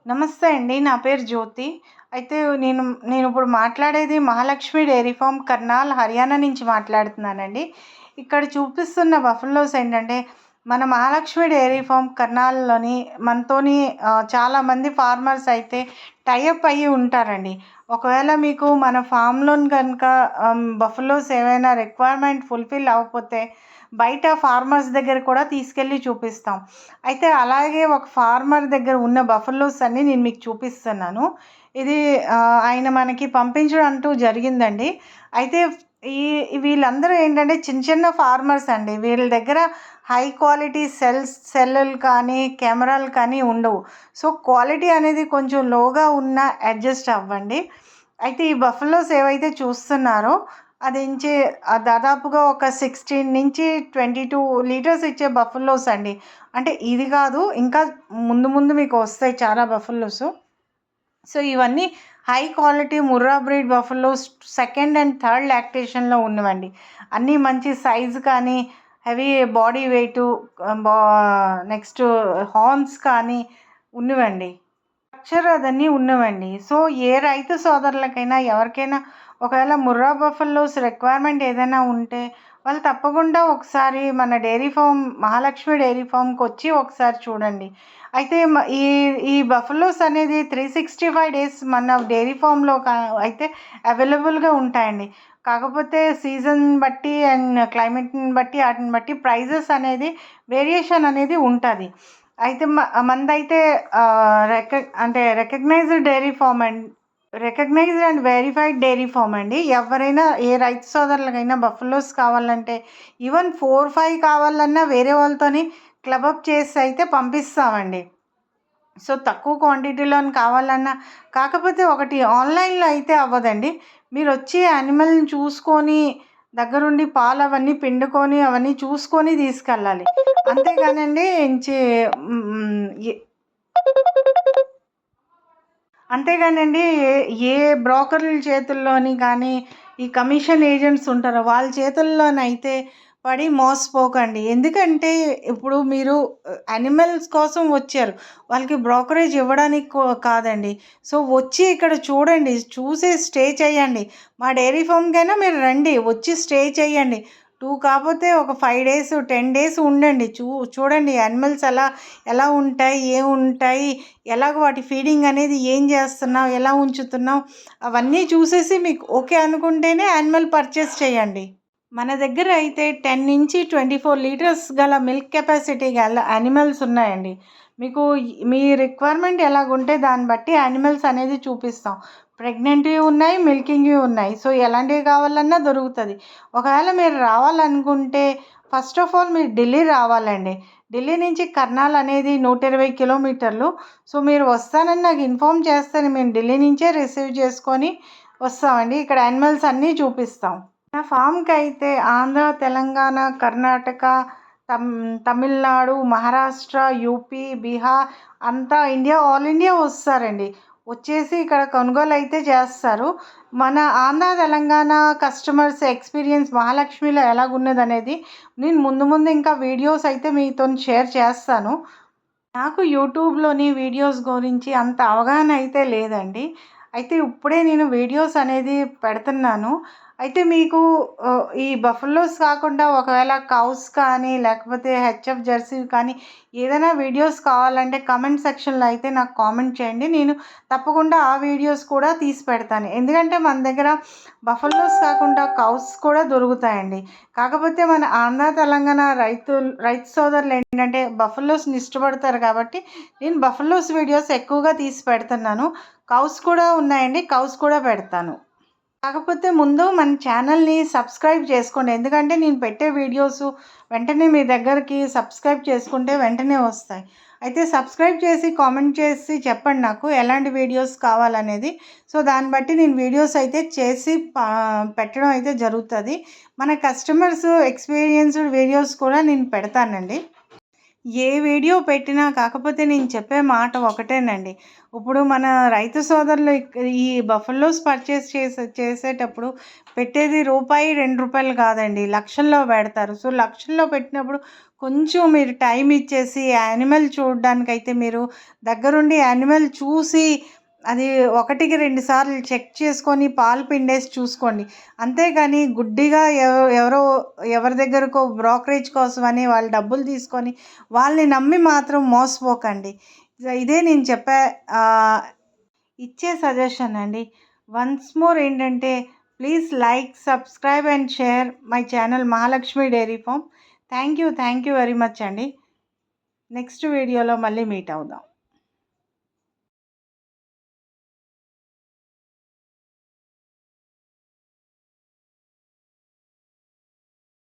నమస్తే అండి. నా పేరు జ్యోతి. అయితే నేను నేనిప్పుడు మాట్లాడేది మహాలక్ష్మి డైరీ ఫార్మ్ కర్నాల్, హర్యానా నుంచి మాట్లాడుతున్నానండి. ఇక్కడ చూపిస్తున్న బఫెలోస్ ఏంటంటే, మన మహాలక్ష్మి డైరీ ఫార్మ్ కర్నాల్‌లోని మనతోని చాలామంది ఫార్మర్స్ అయితే టై అప్ అయ్యి ఉంటారండి. ఒకవేళ మీకు మన ఫామ్‌లోని గనుక బఫెలోస్ ఏవైనా రిక్వైర్మెంట్ ఫుల్‌ఫిల్ అవ్వకపోతే బయట ఫార్మర్స్ దగ్గర కూడా తీసుకెళ్ళి చూపిస్తాం. అయితే అలాగే ఒక ఫార్మర్ దగ్గర ఉన్న బఫెలోస్ అన్నీ నేను మీకు చూపిస్తున్నాను. ఇది ఆయన మనకి పంపించడం అంటూ జరిగిందండి. అయితే ఈ వీళ్ళందరూ ఏంటంటే చిన్న చిన్న ఫార్మర్స్ అండి. వీళ్ళ దగ్గర హై క్వాలిటీ సెల్లులు కానీ, కెమెరాలు కానీ ఉండవు. సో, క్వాలిటీ అనేది కొంచెం లోగా ఉన్నా అడ్జస్ట్ అవ్వండి. అయితే ఈ బఫెలోస్ ఏవైతే చూస్తున్నారో అదించే దాదాపుగా ఒక 16-22 లీటర్స్ ఇచ్చే బఫెలోస్ అండి. అంటే ఇది కాదు, ఇంకా ముందు ముందు మీకు వస్తాయి చాలా బఫెలోస్. సో, ఇవన్నీ high quality Murrah breed buffaloes second and third లాక్టేషన్‌లో ఉన్నవండి. అన్నీ మంచి సైజు కానీ, హెవీ బాడీ వెయిటు, బా నెక్స్ట్ హార్న్స్ కానీ ఉన్నవండి. స్ట్రక్చర్ అదన్నీ ఉన్నవండి. సో, ఏ రైతు సోదరులకైనా ఎవరికైనా ఒకవేళ ముర్రా బఫెలోస్ రిక్వైర్మెంట్ ఏదైనా ఉంటే వాళ్ళు తప్పకుండా ఒకసారి మన డైరీ ఫార్మ్ మహాలక్ష్మి డైరీ ఫార్మ్‌కొచ్చి ఒకసారి చూడండి. అయితే ఈ ఈ బఫెలోస్ అనేది 365 డేస్ మన డైరీ ఫార్మ్‌లో అయితే అవైలబుల్‌గా ఉంటాయండి. కాకపోతే సీజన్ బట్టి అండ్ క్లైమేట్‌ని బట్టి ఆటిని బట్టి ప్రైజెస్ అనేది వేరియేషన్ అనేది ఉంటది. అయితే మనదైతే రికగ్నైజ్డ్ డైరీ ఫార్మ్ అండి. Recognized and verified dairy farm అండి. ఎవరైనా ఏ రైతు సోదరులకైనా బఫెలోస్ కావాలంటే ఈవెన్ 4, 5 కావాలన్నా వేరే వాళ్ళతోని క్లబ్ అప్ చేసి అయితే పంపిస్తామండి. సో, తక్కువ క్వాంటిటీలోని కావాలన్నా కాకపోతే ఒకటి ఆన్‌లైన్‌లో అయితే అవ్వదండి. మీరొచ్చి యానిమల్‌ని చూసుకొని దగ్గరుండి పాలు అవన్నీ పిండుకొని అవన్నీ చూసుకొని తీసుకెళ్ళాలి. అంతేగానండి ఇంచి హ్మ్. అంతేగానండి ఏ బ్రోకర్‌ల చేతుల్లోని కానీ, ఈ కమిషన్ ఏజెంట్స్ ఉంటారో వాళ్ళ చేతుల్లోనైతే పడి మోసపోకండి. ఎందుకంటే ఇప్పుడు మీరు యానిమల్స్ కోసం వచ్చారు. వాళ్ళకి బ్రోకరేజ్ ఇవ్వడానికి కాదండి. సో, వచ్చి ఇక్కడ చూడండి. చూసి స్టే చేయండి. మా డైరీ ఫార్మ్‌కైనా మీరు రండి. వచ్చి స్టే చేయండి. 2 కాపోతే ఒక 5 డేస్, 10 డేస్ ఉండండి. చూడండి యానిమల్స్ ఎలా ఉంటాయి, ఏముంటాయి, ఎలాగ వాటి ఫీడింగ్ అనేది ఏం చేస్తున్నావు, ఎలా ఉంచుతున్నావు, అవన్నీ చూసేసి మీకు ఓకే అనుకుంటేనే యానిమల్ పర్చేస్ చేయండి. మన దగ్గర అయితే 10-24 లీటర్స్ గల మిల్క్ కెపాసిటీ గల యానిమల్స్ ఉన్నాయండి. మీకు మీ రిక్వైర్మెంట్ ఎలాగుంటే దాన్ని బట్టి యానిమల్స్ అనేది చూపిస్తాం. ప్రెగ్నెంట్‌వి ఉన్నాయి, మిల్కింగ్‌వి ఉన్నాయి. సో, ఎలాంటివి కావాలన్నా దొరుకుతుంది. ఒకవేళ మీరు రావాలనుకుంటే ఫస్ట్ ఆఫ్ ఆల్ మీరు ఢిల్లీ రావాలండి. ఢిల్లీ నుంచి కర్నాల్ అనేది 120 కిలోమీటర్లు. సో, మీరు వస్తానని నాకు ఇన్ఫార్మ్ చేస్తే మేము ఢిల్లీ నుంచే రిసీవ్ చేసుకొని వస్తామండి. ఇక్కడ యానిమల్స్ అన్నీ చూపిస్తాం. నా ఫామ్‌కైతే ఆంధ్ర, తెలంగాణ, కర్ణాటక, తమిళనాడు, మహారాష్ట్ర, యూపీ, బీహార్ అంతా ఆల్ ఇండియా వస్తారండి. వచ్చేసి ఇక్కడ కొనుగోలు అయితే చేస్తారు. మన ఆంధ్ర, తెలంగాణ కస్టమర్స్ ఎక్స్‌పీరియన్స్ మహాలక్ష్మిలో ఎలాగున్నదనేది నేను ముందు ముందు ఇంకా వీడియోస్ అయితే మీతోని షేర్ చేస్తాను. నాకు యూట్యూబ్‌లోని వీడియోస్ గురించి అంత అవగాహన అయితే లేదండి. అయితే ఇప్పుడే నేను వీడియోస్ అనేది పెడుతున్నాను. అయితే మీకు ఈ బఫెలోస్ కాకుండా ఒకవేళ కౌస్ కానీ, లేకపోతే హెచ్ఎఫ్ జెర్సీ కానీ ఏదైనా వీడియోస్ కావాలంటే కామెంట్ సెక్షన్‌లో అయితే నాకు కామెంట్ చేయండి. నేను తప్పకుండా ఆ వీడియోస్ కూడా తీసి పెడతాను. ఎందుకంటే మన దగ్గర బఫెలోస్ కాకుండా కౌస్ కూడా దొరుకుతాయండి. కాకపోతే మన ఆంధ్ర, తెలంగాణ రైతు సోదరులు ఏంటంటే బఫెలోస్‌ని ఇష్టపడతారు కాబట్టి నేను బఫెలోస్ వీడియోస్ ఎక్కువగా తీసి పెడుతున్నాను. కౌస్ కూడా ఉన్నాయండి. కౌస్ కూడా పెడతాను. కాకపోతే ముందు మన ఛానల్‌ని సబ్స్క్రైబ్ చేసుకోండి. ఎందుకంటే నేను పెట్టే వీడియోసు వెంటనే మీ దగ్గరికి సబ్స్క్రైబ్ చేసుకుంటే వెంటనే వస్తాయి. అయితే సబ్స్క్రైబ్ చేసి కామెంట్ చేసి చెప్పండి నాకు ఎలాంటి వీడియోస్ కావాలనేది. సో, దాన్ని బట్టి నేను వీడియోస్ అయితే చేసి పెట్టడం అయితే జరుగుతుంది. మన కస్టమర్స్ ఎక్స్‌పీరియన్స్డ్ వీడియోస్ కూడా నేను పెడతానండి. ఏ వీడియో పెట్టినా కాకపోతే నేను చెప్పే మాట ఒకటేనండి. ఇప్పుడు మన రైతు సోదరులు ఈ బఫెలోస్ పర్చేస్ చేసేటప్పుడు పెట్టేది రూపాయి, రూ. 2 కాదండి. లక్షల్లో పెడతారు. సో, లక్షల్లో పెట్టినప్పుడు కొంచెం మీరు టైం ఇచ్చేసి యానిమల్ చూడడానికైతే మీరు దగ్గరుండి యానిమల్ చూసి అది 1కి 2 సార్లు చెక్ చేసుకొని పాలు పిండేసి చూసుకోండి. అంతేగాని గుడ్డిగా ఎవరో ఎవరి దగ్గరకో బ్రోకరేజ్ కోసమని వాళ్ళు డబ్బులు తీసుకొని వాళ్ళని నమ్మి మాత్రం మోసపోకండి. ఇదే నేను ఇచ్చే సజెషన్ అండి. వన్స్ మోర్ ఏంటంటే please like, subscribe and share my channel Mahalakshmi dairy farm. Thank you very much అండి. నెక్స్ట్ వీడియోలో మళ్ళీ మీట్ అవుదాం.